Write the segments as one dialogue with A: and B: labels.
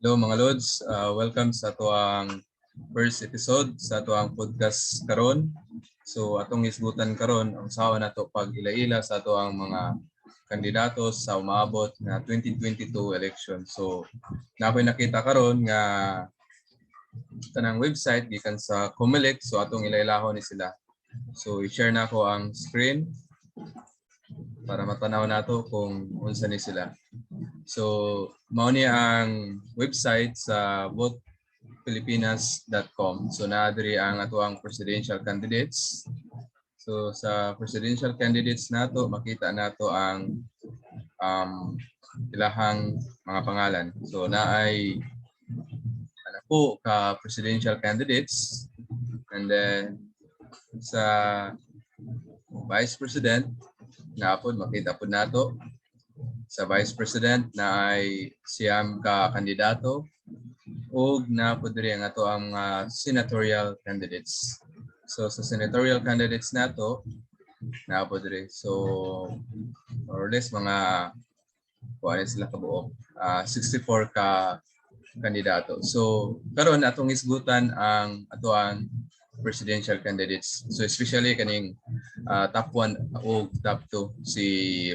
A: Hello mga Lods, welcome sa atuang first episode sa atuang podcast karon. So atong isgutan karon ang sawa nato pag ila-ila sa atuang mga kandidatos sa umaabot na 2022 election. So napoy nakita karon nga tanang website gikan sa COMELEC, so atong ila-ilahon ni sila. So i-share na ko ang screen para matanaw nato kung unsa ni sila. So, mao ni ang website sa votefilipinas.com. So, naadiri ang atuang presidential candidates. So, sa presidential candidates nato, makita nato ang ilahang mga pangalan. So, naay po ka presidential candidates. And then, sa vice president, naapod, makita po nato. Sa Vice President na ay siyam ka kandidato ug na po diri ang ato ang senatorial candidates. So sa senatorial candidates nato na po diri. So more or less mga kuan sila kabuok 64 ka kandidato. So karon atong isgutan ang ato ang presidential candidates. So especially kaning top 1 o top 2 si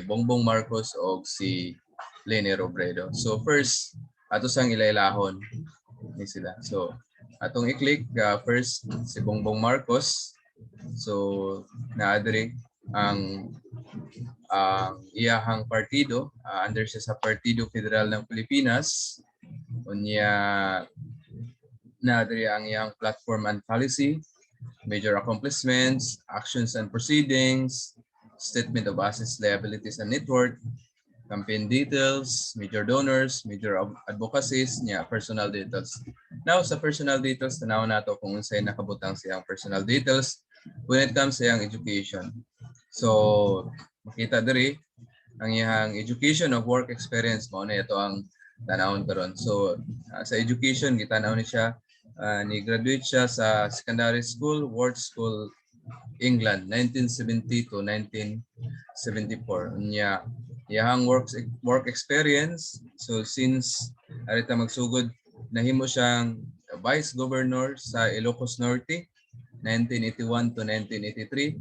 A: Bongbong Marcos o si Leni Robredo. So first, ato sang ilailahon ni sila. So atong i-click first si Bongbong Marcos. So naadiri ang iyahang partido, under siya sa Partido Federal ng Pilipinas. Unya naadiri ang iyang platform and policy, major accomplishments, actions and proceedings, statement of assets, liabilities, and net worth, campaign details, major donors, major advocacies, niya personal details. Now, sa personal details, tanaw nato kung unsay nakabutang siyang personal details when it comes sa iyang education. So, makita diri ang iyang education of work experience mo na ito ang tanawon karon. So, sa education, gitanaw ni siya ni-graduate siya sa secondary school, Ward School, England, 1970 to 1974. Niya, iyang work experience. So since arita magsugod, nahimo siyang Vice Governor sa Ilocos Norte, 1981 to 1983.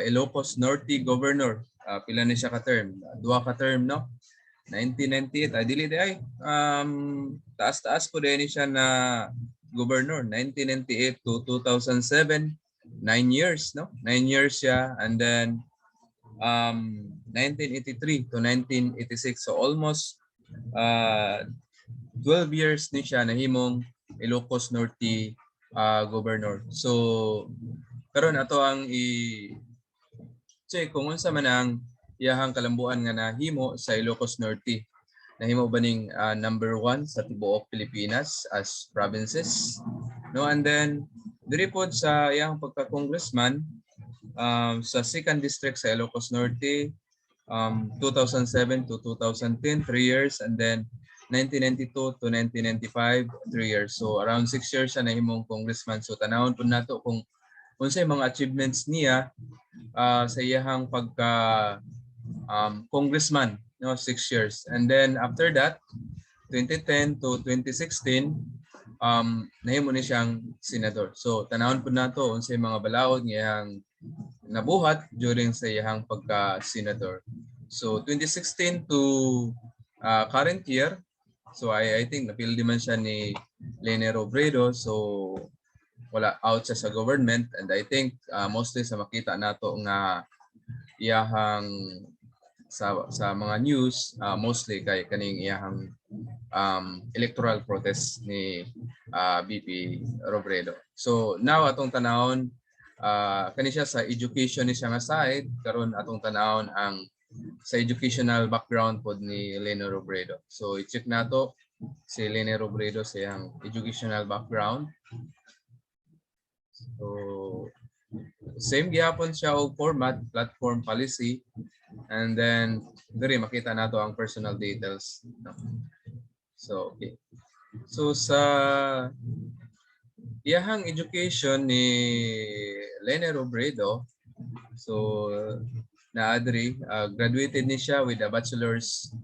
A: Ilocos Norte Governor, pila ni siya ka-term? 2 ka-term, no? 1998, dili di ay. Taas-taas po din siya na governor, 1998 to 2007, 9 years, no? 9 years siya, and then 1983 to 1986, so almost 12 years ni siya nahimong Ilocos Norte governor. So karon ato ang check kung unsa man ang iyahang kalambuan nga nahimo sa Ilocos Norte. Nahimo ba ning number 1 sa tibuok Pilipinas as provinces, no? And then diri pod sa iyang pagka-congressman sa 2nd district sa Ilocos Norte, 2007 to 2010, 3 years, and then 1992 to 1995, 3 years. So around 6 years siya nahimong congressman. So tanawon po nato kung unsay mga achievements niya sa iyahang pagka congressman, no, 6 years. And then after that, 2010 to 2016, nahimo ni siyang senador. So tanawon po nato unsay mga balaod ngayang nabuhat during sa iyang pagka-senador. So 2016 to current year, so I think napildi man siya ni Leni Robredo. So wala, out siya sa government, and I think mostly sa makita nato nga iyahang sa mga news, mostly kay kaning iyahang electoral protest ni VP Robredo. So now atong tanawon kani siya sa education ni siya nga side, karon atong tanawon ang sa educational background pod ni Leni Robredo. So i-check nato si Leni Robredo sa iyang educational background. So same gyapon siya og format, platform, policy, and then diri makita nato ang personal details. So okay. So sa iyahang education ni Leni Robredo, so naadri graduated ni siya with a bachelor's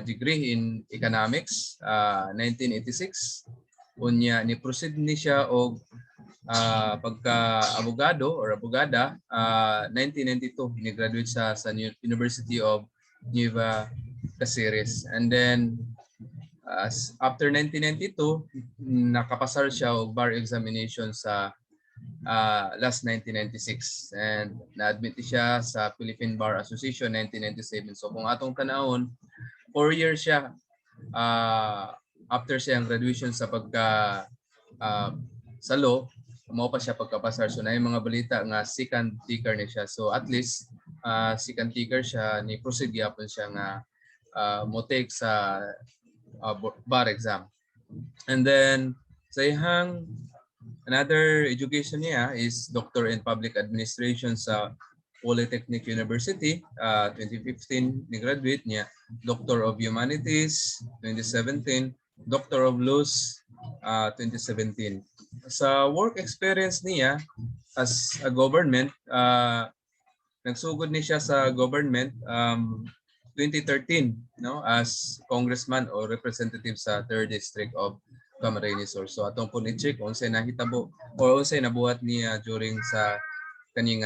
A: degree in economics 1986. Unya ni proceed ni siya og pagka-abogado or abogada 1992 ni graduate sa University of Nueva Cáceres. And then after 1992 nakapasar siya og bar examination sa last 1996 and na-admit siya sa Philippine Bar Association 1997. So kung atong tanawon 4 years siya after siyang graduation sa pagka sa law, mao pa siya pagkapasar. So na yung mga balita nga second taker ni siya. So at least second taker siya ni proceed gyapon siya nga mo take sa bar exam. And then sa ihang another education niya is Doctor in Public Administration sa Polytechnic University 2015 ni graduate niya, Doctor of Humanities 2017, Doctor of Laws 2017. Sa work experience niya as a government, nagsugod ni siya sa government 2013 no, as congressman or representative sa 3rd District of Camarines Sur. So atong po ni-check unsay nahitabo or unsay nabuhat niya during sa kaning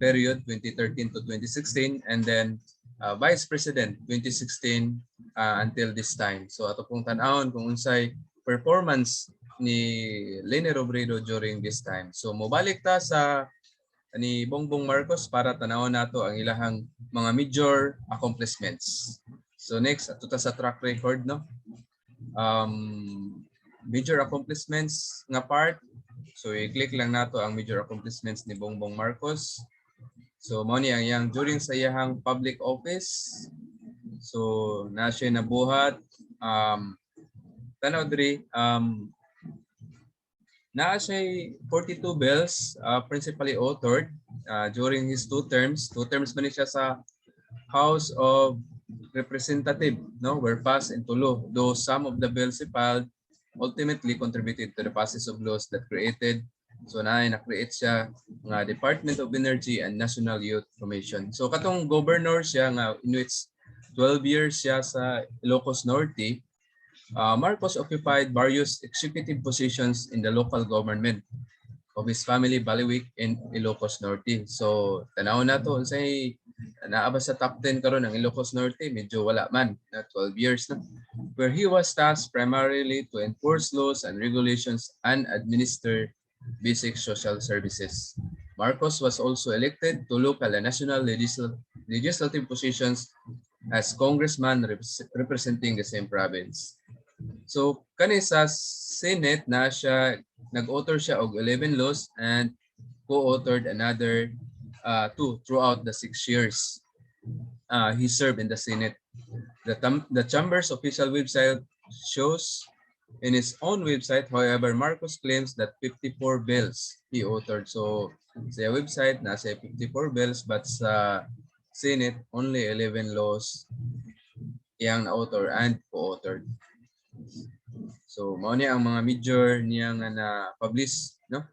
A: period 2013 to 2016 and then Vice President 2016 until this time. So ato pong tan-awon kung unsay performance ni Leni Robredo during this time. So mobalik ta sa ni Bongbong Marcos para tanawon nato ang ilahang mga major accomplishments. So next ato ta sa track record no. Major accomplishments nga part. So i-click lang nato ang major accomplishments ni Bongbong Marcos. So mao ni ang yang during sa iyahang public office. So na siya nabuhat tanaw diri naa siya 42 bills principally authored during his 2 terms. 2 terms man siya sa House of Representative no were passed into law, though some of the bills he filed ultimately contributed to the passage of laws that created na-create siya nga Department of Energy and National Youth Commission. So katong governor siya nga in which 12 years siya sa Ilocos Norte, Marcos occupied various executive positions in the local government of his family Baliwik in Ilocos Norte. So tanawon nato unsay naaba sa top 10 karon ang Ilocos Norte, medyo wala man na 12 years na, where he was tasked primarily to enforce laws and regulations and administer basic social services. Marcos was also elected to local and national legislative positions as congressman representing the same province. So kani sa Senate na siya nag-author siya og 11 laws and co-authored another 2 throughout the 6 years he served in the Senate. The Chamber's official website shows in his own website, however, Marcos claims that 54 bills he authored. So sa website nasa 54 bills but sa Senate only 11 laws iyang na-author and co-authored. So mao ni ang mga major niya nga na-publish no.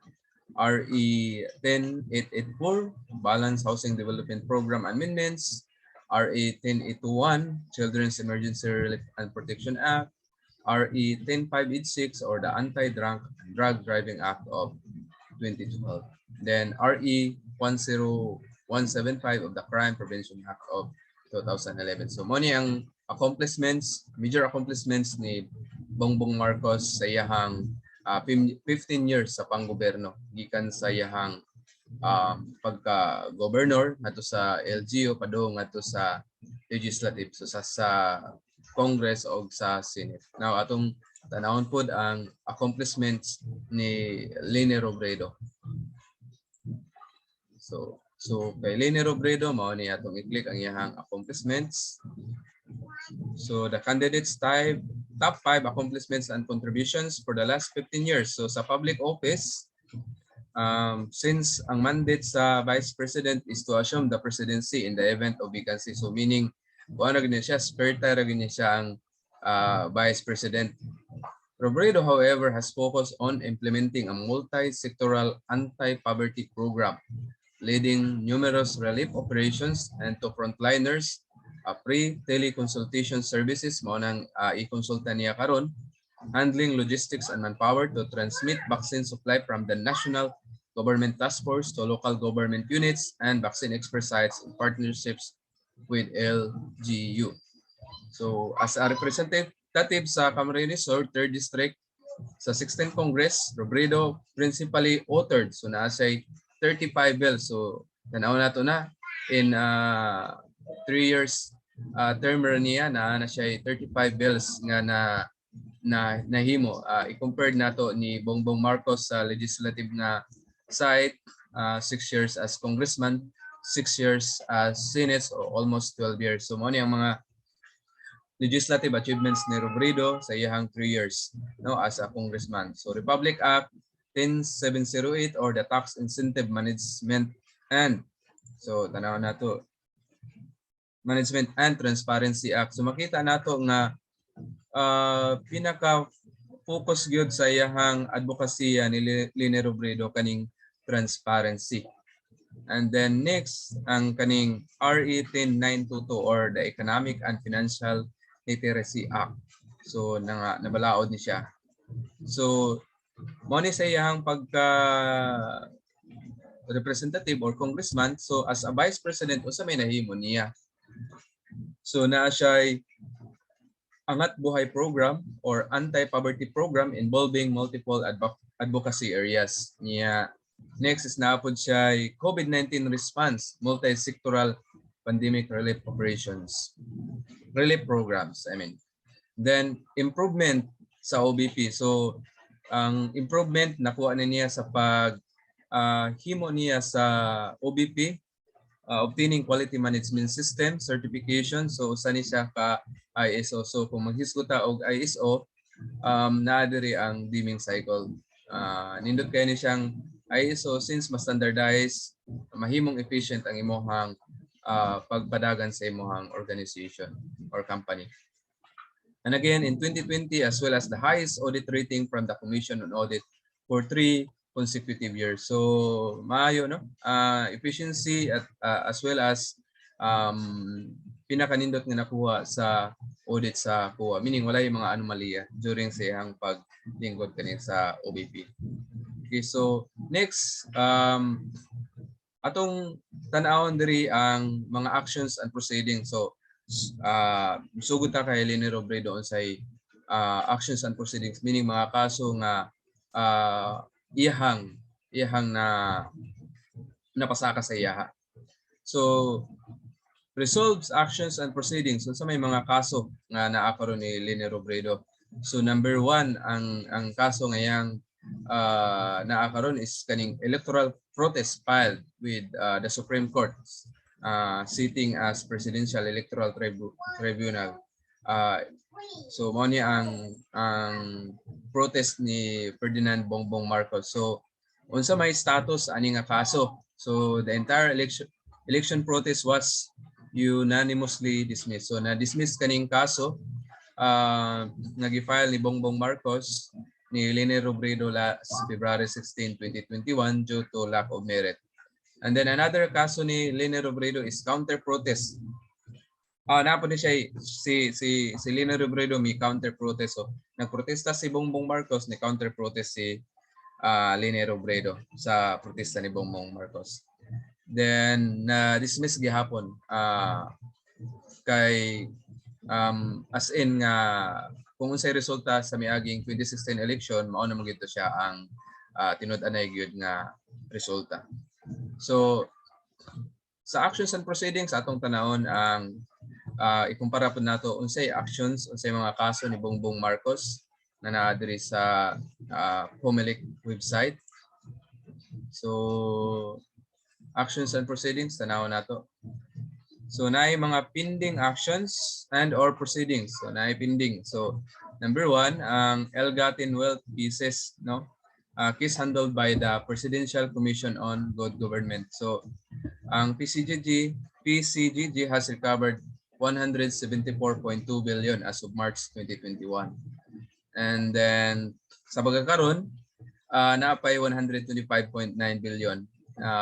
A: RE 10884 Balanced Housing Development Program Amendments, RE 10821 Children's Emergency Relief and Protection Act, RE 10586 or the Anti-Drug Driving Act of 2012. Then RE 10175 of the Crime Prevention Act of 2011. So mo ni ang accomplishments, major accomplishments ni Bongbong Marcos sa iyahang 15 years sa panggoberno gikan sa iyahang pagka-governor ngadto sa LGU padung ngadto sa legislative so sa Congress o sa Senate. Now atong tanawon pod ang accomplishments ni Leni Robredo. So kay Leni Robredo mao ni atong i-click ang iyahang accomplishments. So the candidates top 5 accomplishments and contributions for the last 15 years. So sa public office, since ang mandate sa Vice President is to assume the presidency in the event of vacancy. So meaning, kung ano ganyan siya, spare tire ganyan siya ang Vice President. Robredo, however, has focused on implementing a multi-sectoral anti-poverty program, leading numerous relief operations and to frontliners Free teleconsultation services, mao nang i-konsulta niya karon. Handling logistics and manpower to transmit vaccine supply from the national government task force to local government units and vaccine expert sites in partnerships with LGU. So as a representative sa Camarines Sur, 3rd District, sa 16th Congress, Robredo principally authored. So naasay 35 bills. So tanaw na to na in 3 years term niya na siya 35 bills nga nahimo. I-compare nato ni Bongbong Marcos sa legislative na side, 6 years as congressman, 6 years as Senate, so almost 12 years. So mo ang mga legislative achievements ni Robredo sa iyang 3 years as a congressman. So Republic Act 10708 or the Tax Incentive Management and tanaw na to Management and Transparency Act. So makita nato nga pinaka focus gyud sa iyang advocacy ni Lene Robredo kaning transparency. And then next ang kaning RE 10922 or the Economic and Financial Literacy Act. So nabalaod ni siya. So mo ni sa iyang pagka representative or congressman, so as a vice president usa may nahimo niya. So naa siya Angat Buhay Program or Anti-Poverty Program involving multiple advocacy areas. Niya next is naapod siya COVID-19 response, multi-sectoral pandemic relief operations. Relief programs, I mean. Then improvement sa OBP. So ang improvement nakuha na niya sa himo niya sa OBP, obtaining quality management system certification. So usa ni siya ka ISO. So kung maghisguta og ISO, naa diri ang dimming cycle. Nindot kay ni siyang ISO since mas standardized, mahimong efficient ang imong pagpadagan sa imong organization or company. And again, in 2020, as well as the highest audit rating from the Commission on Audit for 3 consecutive years. So maayo no, efficiency at as well as pinakanindot nga nakuha sa audit sa COA, meaning wala yung mga anomalya during sa iyang paglingkod kani sa OBP. Okay, so next atong tan-awon diri ang mga actions and proceedings. So sugod ta kay Lene Robredo unsay actions and proceedings, meaning mga kaso nga iyahang na napasaka sa iyaha. So resolves actions and proceedings sa may mga kaso nga naa karon ni Lene Robredo. So number 1 ang kaso ngayang naa karon is kaning electoral protest filed with the Supreme Court, sitting as Presidential Electoral Tribunal. So mao ni ang protest ni Ferdinand Bongbong Marcos. So unsa may status ani nga kaso? So the entire election protest was unanimously dismissed. So na-dismiss kaning kaso nag-file ni Bongbong Marcos ni Lene Robredo last February 16, 2021 due to lack of merit. And then another kaso ni Lene Robredo is counter-protest. Napon ni siya si Lene Robredo may counter-protest. So nagprotesta si Bongbong Marcos, ni counter-protest si Lene Robredo sa protesta ni Bongbong Marcos. Then na-dismiss gihapon kay as in nga kung unsay resulta sa miaging 2016 election, mao na magito siya ang tinud-anay gyud nga resulta. So sa actions and proceedings atong tanawon ang ikumpara pud nato unsay actions, unsay mga kaso ni Bongbong Marcos na naa diri sa POMELEC website. So actions and proceedings tanawon nato. So naay mga pending actions and or proceedings. So naay pending. So number 1 ang ill-gotten wealth cases, no? Case handled by the Presidential Commission on Good Government. So ang PCGG has recovered 174.2 billion as of March 2021. And then sa pagkakaroon naapay 125.9 billion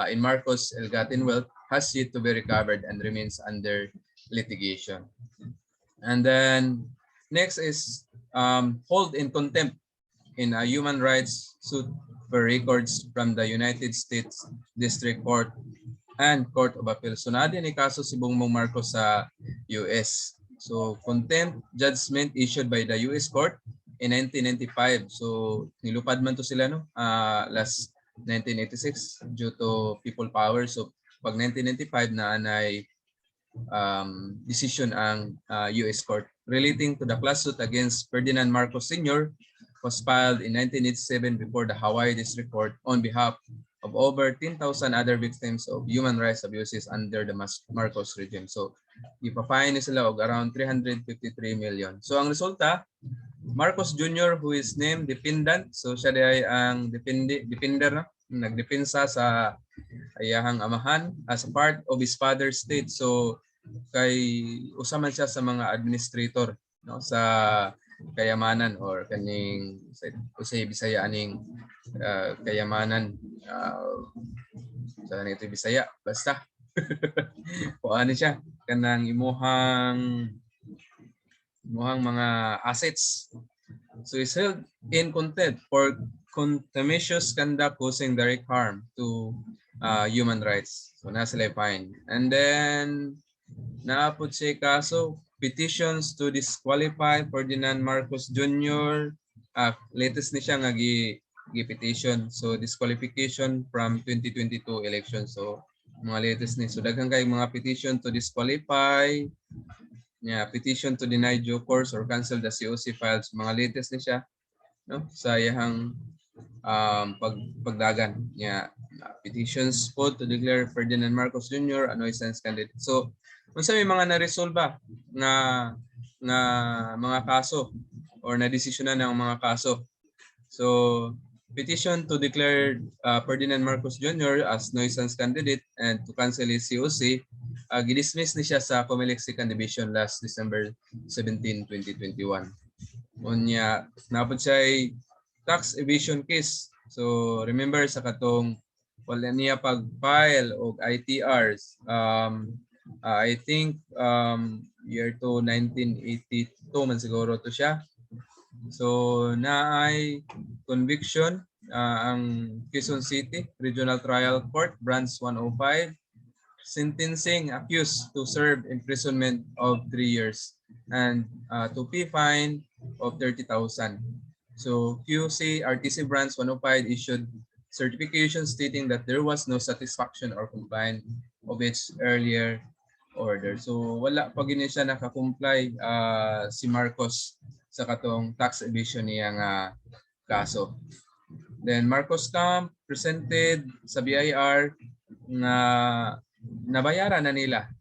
A: in Marcos ill-gotten wealth has yet to be recovered and remains under litigation. And then next is hold in contempt in a human rights suit for records from the United States District Court and Court of Appeal. So na din kaso si Bongbong Marcos sa US. So contempt judgment issued by the US Court in 1995. So nilupad man to sila no last 1986 due to people power. So pag 1995 na anay decision ang US Court relating to the class suit against Ferdinand Marcos Sr. was filed in 1987 before the Hawaii District Court on behalf of over 10,000 other victims of human rights abuses under the Marcos regime. So, ipapine sila og around 353 million. So, ang resulta, Marcos Jr. who is named defendant, so siya ay ang defender, no? Nagdepensa sa ayahang amahan as a part of his father's state. So, kay usaman siya sa mga administrator no sa kayamanan or kaning usay Bisaya aning kayamanan sa nito Bisaya basta o ano siya kanang imuhang mga assets. So is held in contempt for contumacious conduct causing direct harm to human rights. So na sila fine. And then naapod siya kaso petitions to disqualify Ferdinand Marcos Jr. Latest ni siya nga gi-petition. So disqualification from 2022 election. So mga latest ni. So daghang kay mga petition to disqualify, petition to deny due course or cancel the COC files. Mga latest ni siya no sa iyang pagdagan niya. Petitions po to declare Ferdinand Marcos Jr. a nuisance candidate. So unsa may mga na-resolba nga mga kaso or na-desisyonan ng mga kaso. So petition to declare Ferdinand Marcos Jr. as nuisance candidate and to cancel his COC, gidismiss ni siya sa Comelec Second Division last December 17, 2021. Unya napod siya ay tax evasion case. So remember sa katong wala niya pag-file og ITRs. I think year to 1982 man siguro to siya. So naay conviction ang Quezon City Regional Trial Court Branch 105 sentencing accused to serve imprisonment of 3 years and to pay fine of 30,000. So QC RTC Branch 105 issued certification stating that there was no satisfaction or compliance of its earlier order. So wala pa gini siya naka-comply si Marcos sa katong tax evasion niya nga kaso. Then Marcos Camp presented sa BIR nga nabayaran na nila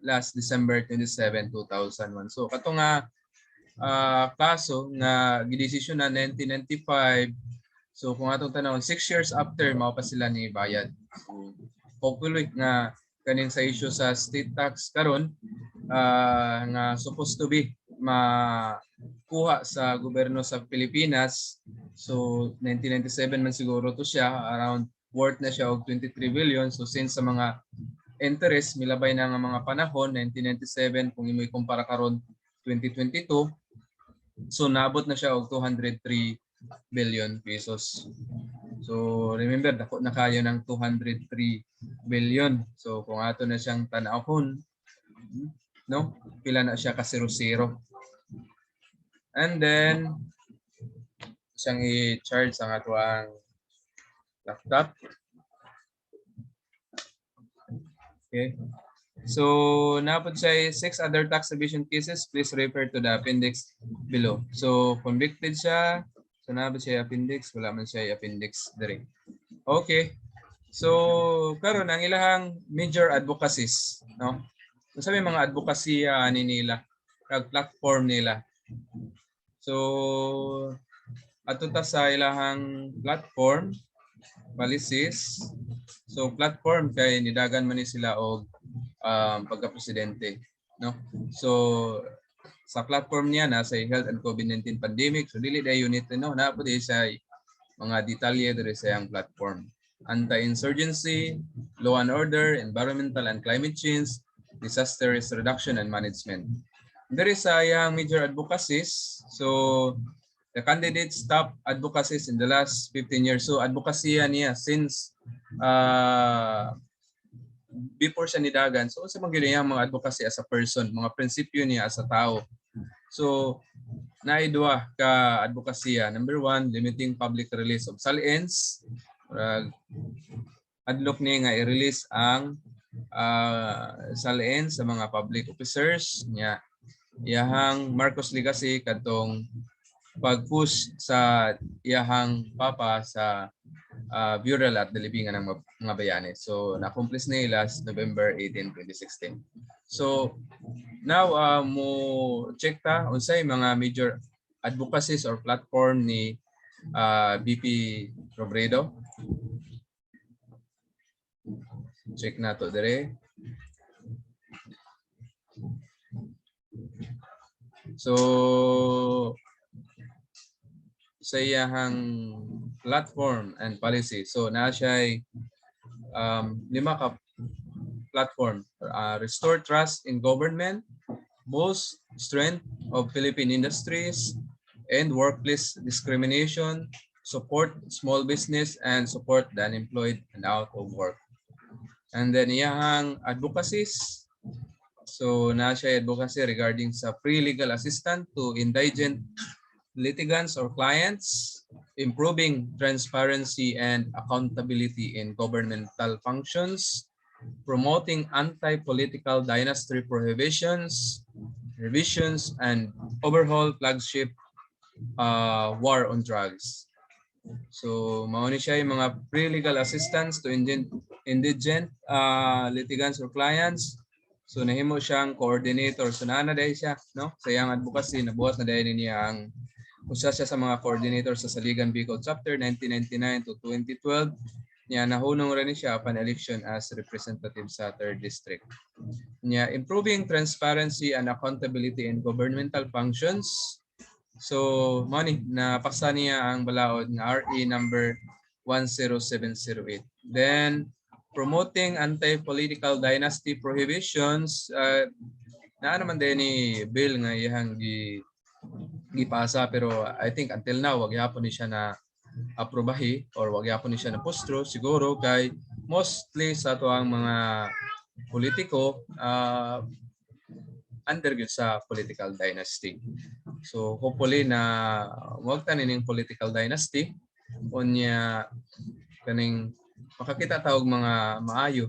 A: last December 27, 2001. So katong nga kaso nga gidesisyon na 1995. So kung atong tanawon 6 years after mao pa sila ni bayad. So hopefully nga kaning sa issue sa state tax karon nga supposed to be makuha sa gobyerno sa Pilipinas. So 1997 man siguro to siya, around worth na siya og 23 billion. So since sa mga interest milabay na nga mga panahon 1997 kung imo ikumpara karon 2022, so naabot na siya og 203 billion pesos. So remember dako na kayo ng 203 billion. So kung ato na siyang tan-awon, no? Pila na siya ka 00. And then siyang i-charge ang ato ang laptop. Okay. So napod siya 6 other tax evasion cases. Please refer to the appendix below. So convicted siya. So napod siya appendix. Wala man siya appendix dire. Okay. So karon ang ilahang major advocacies, no? So sabi mga advocacy ni nila, kag platform nila. So ato ta sa ilahang platform policies. So platform kay nidagan man ni sila og pagka-presidente, no? So sa platform niya na sa health and COVID-19 pandemic, so dili day unit no na po di sa mga detalye diri sa yang platform. Anti-insurgency, law and order, environmental and climate change, disaster risk reduction and management. There is a major advocacies. So the candidates top advocacies in the last 15 years. So advocacy niya since before siya nidagan. So sa mga mga advocacy as a person, mga prinsipyo niya as a tao. So naidua ka advokasya. Number 1, limiting public release of salience. Adlok niya nga i-release ang salience sa mga public officers niya. Iyahang Marcos legacy kadtong pag-push sa iyahang papa sa burial at dalibingan ng mga bayani. So na-accomplish niya last November 18, 2016. So now mo check ta unsay mga major advocacies or platform ni BP Robredo. Check na to dire. So sa iyahang platform and policy. So na siya 5 ka platform. Restore trust in government, boost strength of Philippine industries, end workplace discrimination, support small business, and support the unemployed and out of work. And then iyahang advocacies. So na siya advocacy regarding sa free legal assistance to indigent litigants or clients, improving transparency and accountability in governmental functions, promoting anti-political dynasty prohibitions, revisions, and overhaul flagship war on drugs. So mao ni siya yung mga free legal assistance to indigent litigants or clients. So nahimo siyang coordinator. So naana dahil siya, no? Sa iyang advocacy, nabuhat na dahil niya ang usa siya sa mga coordinator sa Saligan Bicol Chapter 1999 to 2012. Niya nahunong rin siya upon election as representative sa 3rd District. Niya improving transparency and accountability in governmental functions. So money napaksa niya ang balaod ng RE number 10708. Then promoting anti-political dynasty prohibitions, na naman din ni bill nga iyang gipasa pero I think until now wag yapon ni siya na aprobahi or wag yapon ni siya na postro siguro kay mostly sa to ang mga politiko under sa political dynasty. So hopefully na wag tanin political dynasty unya kaning makakita tawag mga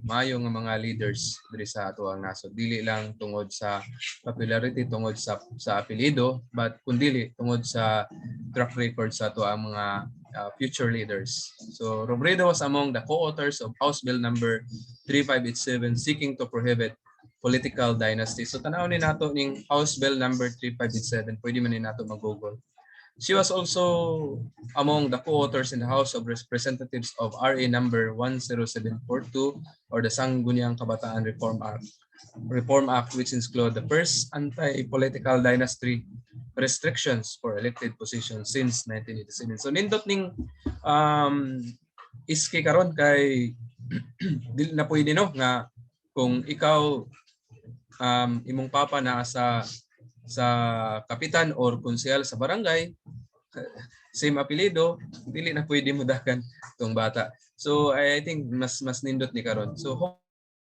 A: maayo nga mga leaders diri sa ato ang nasod, dili lang tungod sa popularity, tungod sa apelyido, but kundi tungod sa track record sa ato ang mga future leaders. So Robredo was among the co-authors of House Bill number 3587 seeking to prohibit political dynasty. So tanaw ni nato ning House Bill number 3587, pwede man ni nato mag-google. She was also among the co-authors in the House of Representatives of RA number 10742 or the Sangguniang Kabataan Reform Act, which include the first anti-political dynasty restrictions for elected positions since 1987. So nindot ning iski karon kay dili na pwede no nga kung ikaw imong papa na sa kapitan or konsehal sa barangay, same apelyido, dili na pwede mo dakan tong bata. So I think mas nindot ni karon. So